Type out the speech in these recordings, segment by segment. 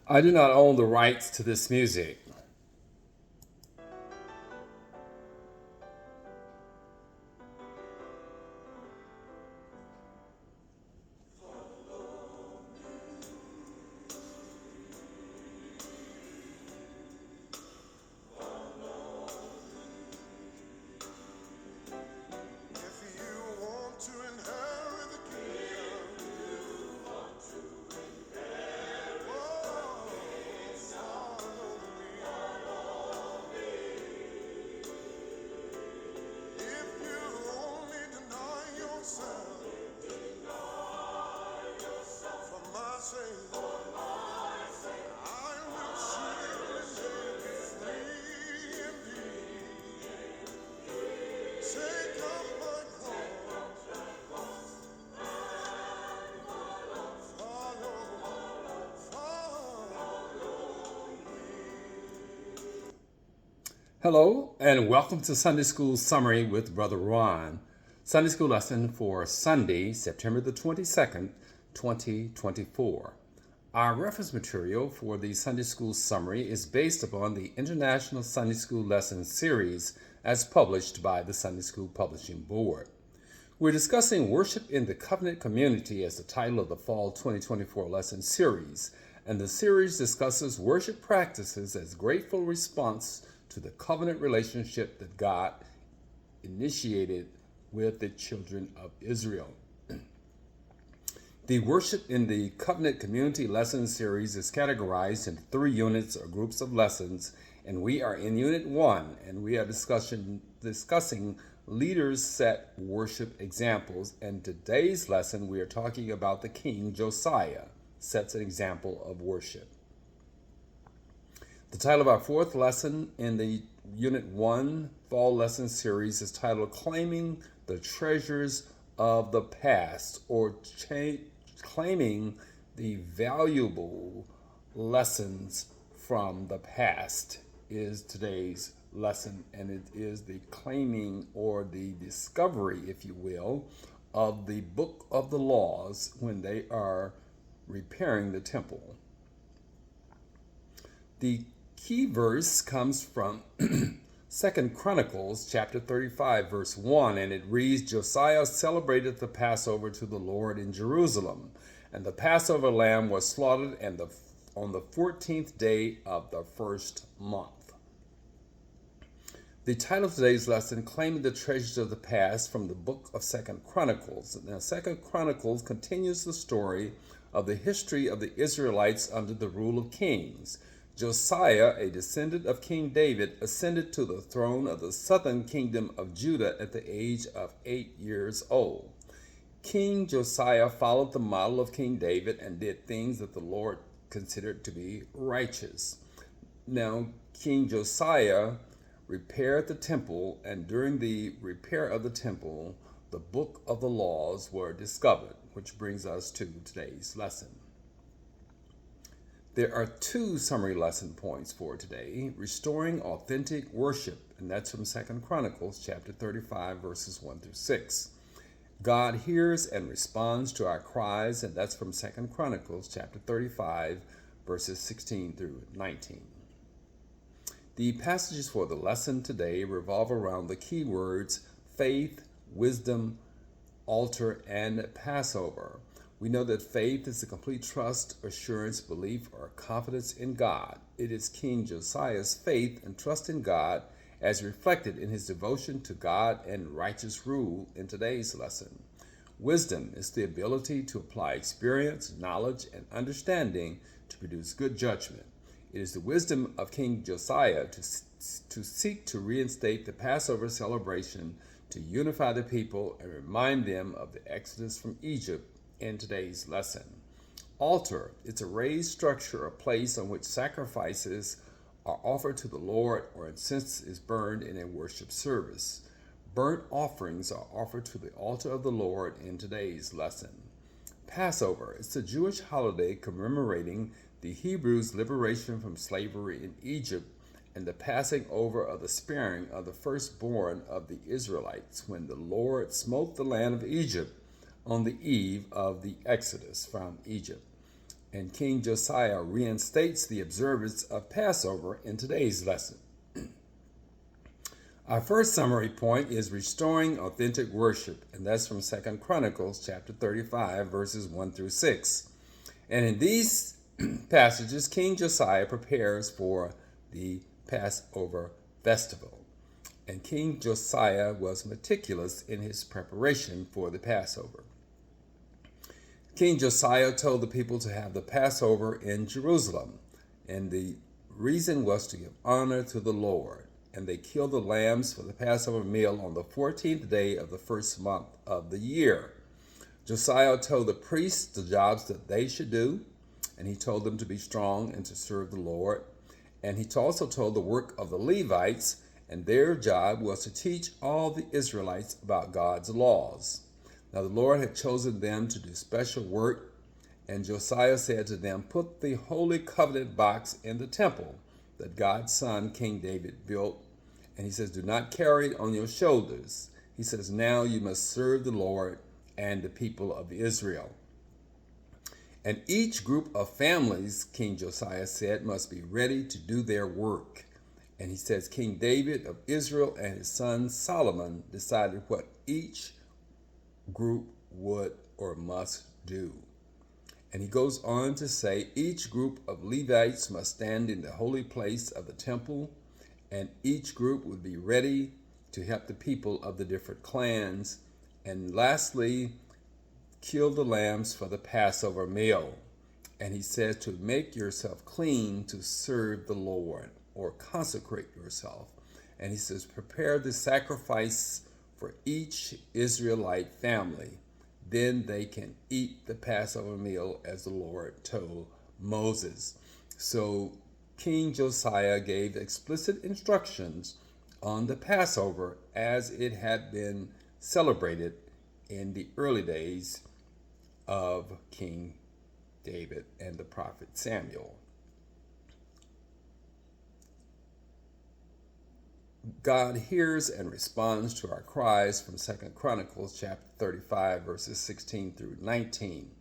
I do not own the rights to this music. If you want to inherit the kingdom, oh, follow me. If you only deny yourself for my sake, I will surely make you free indeed. Take up my cross, follow me. Hello, and welcome to Sunday School Summary with Brother Ron. Sunday School lesson for Sunday, September the 22nd, 2024. Our reference material for the Sunday School Summary is based upon the International Sunday School Lesson Series as published by the Sunday School Publishing Board. We're discussing Worship in the Covenant Community as the title of the Fall 2024 lesson series, and the series discusses worship practices as grateful response to the covenant relationship that God initiated with the children of Israel. The Worship in the Covenant Community lesson series is categorized into 3 units or groups of lessons, and we are in Unit 1, and we are discussing leaders set worship examples. And today's lesson, we are talking about the king Josiah sets an example of worship. The title of our 4th lesson in the Unit 1 Fall Lesson Series is titled Claiming the Treasures of the Past, or Claiming the Valuable Lessons from the Past is today's lesson, and it is the claiming or the discovery, if you will, of the book of the laws when they are repairing the temple. The key verse comes from 2 Chronicles chapter 35 verse 1, and it reads, Josiah celebrated the Passover to the Lord in Jerusalem, and the Passover lamb was slaughtered on the 14th day of the first month. The title of today's lesson, Claiming the Treasures of the Past, from the book of 2 Chronicles. Now, 2 Chronicles continues the story of the history of the Israelites under the rule of kings. Josiah, a descendant of King David, ascended to the throne of the southern kingdom of Judah at the age of 8 years old. King Josiah followed the model of King David and did things that the Lord considered to be righteous. Now, King Josiah repaired the temple, and during the repair of the temple, the book of the laws were discovered, which brings us to today's lesson. There are 2 summary lesson points for today: restoring authentic worship, and that's from 2 Chronicles chapter 35 verses 1 through 6. God hears and responds to our cries, and that's from 2 Chronicles chapter 35 verses 16 through 19. The passages for the lesson today revolve around the key words faith, wisdom, altar, and Passover. We know that faith is a complete trust, assurance, belief, or confidence in God. It is King Josiah's faith and trust in God as reflected in his devotion to God and righteous rule in today's lesson. Wisdom is the ability to apply experience, knowledge, and understanding to produce good judgment. It is the wisdom of King Josiah to seek to reinstate the Passover celebration, to unify the people and remind them of the exodus from Egypt in today's lesson. Altar, it's a raised structure or place on which sacrifices are offered to the Lord or incense is burned in a worship service. Burnt offerings are offered to the altar of the Lord in today's lesson. Passover, it's a Jewish holiday commemorating the Hebrews' liberation from slavery in Egypt and the passing over of the sparing of the firstborn of the Israelites when the Lord smote the land of Egypt on the eve of the exodus from Egypt. And King Josiah reinstates the observance of Passover in today's lesson. Our first summary point is restoring authentic worship, and that's from 2 Chronicles chapter 35, verses 1 through 6. And in these passages, King Josiah prepares for the Passover festival. And King Josiah was meticulous in his preparation for the Passover. King Josiah told the people to have the Passover in Jerusalem, and the reason was to give honor to the Lord. And they killed the lambs for the Passover meal on the 14th day of the first month of the year. Josiah told the priests the jobs that they should do, and he told them to be strong and to serve the Lord. And he also told the work of the Levites, and their job was to teach all the Israelites about God's laws. Now the Lord had chosen them to do special work, and Josiah said to them, "Put the Holy Covenant box in the temple that God's son, King David, built." And he says, "Do not carry it on your shoulders." He says, "Now you must serve the Lord and the people of Israel." And each group of families, King Josiah said, must be ready to do their work. And he says, King David of Israel and his son Solomon decided what each group would or must do. And he goes on to say, each group of Levites must stand in the holy place of the temple, and each group would be ready to help the people of the different clans. And lastly, kill the lambs for the Passover meal. And he says to make yourself clean to serve the Lord, or consecrate yourself. And he says, prepare the sacrifice for each Israelite family. Then they can eat the Passover meal as the Lord told Moses. So King Josiah gave explicit instructions on the Passover as it had been celebrated in the early days of King David and the prophet Samuel. God hears and responds to our cries from 2 Chronicles chapter 35, verses 16 through 19.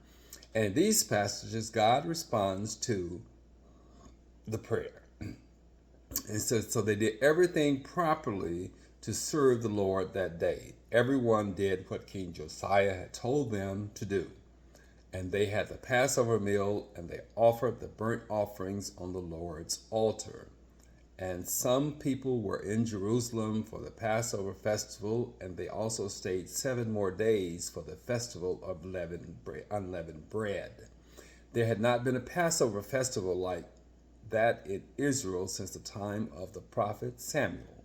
And in these passages, God responds to the prayer. And so they did everything properly to serve the Lord that day. Everyone did what King Josiah had told them to do. And they had the Passover meal, and they offered the burnt offerings on the Lord's altar. And some people were in Jerusalem for the Passover festival, and they also stayed 7 more days for the festival of unleavened bread. There had not been a Passover festival like that in Israel since the time of the prophet Samuel.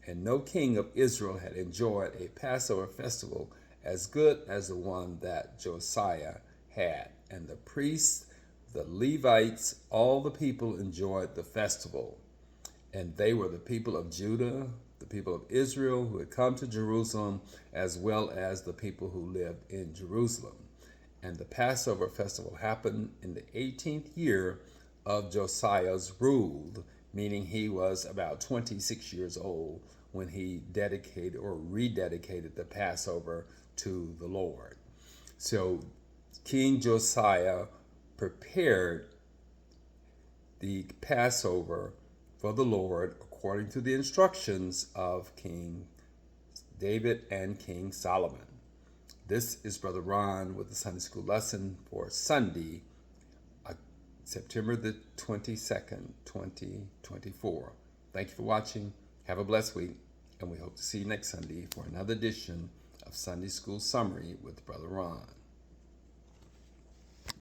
And no king of Israel had enjoyed a Passover festival as good as the one that Josiah had. And the priests, the Levites, all the people enjoyed the festival. And they were the people of Judah, the people of Israel who had come to Jerusalem, as well as the people who lived in Jerusalem. And the Passover festival happened in the 18th year of Josiah's rule, meaning he was about 26 years old when he dedicated or rededicated the Passover to the Lord. So King Josiah prepared the Passover for the Lord according to the instructions of King David and King Solomon. This is Brother Ron with the Sunday School lesson for Sunday, September the 22nd, 2024. Thank you for watching. Have a blessed week, and we hope to see you next Sunday for another edition of Sunday School Summary with Brother Ron.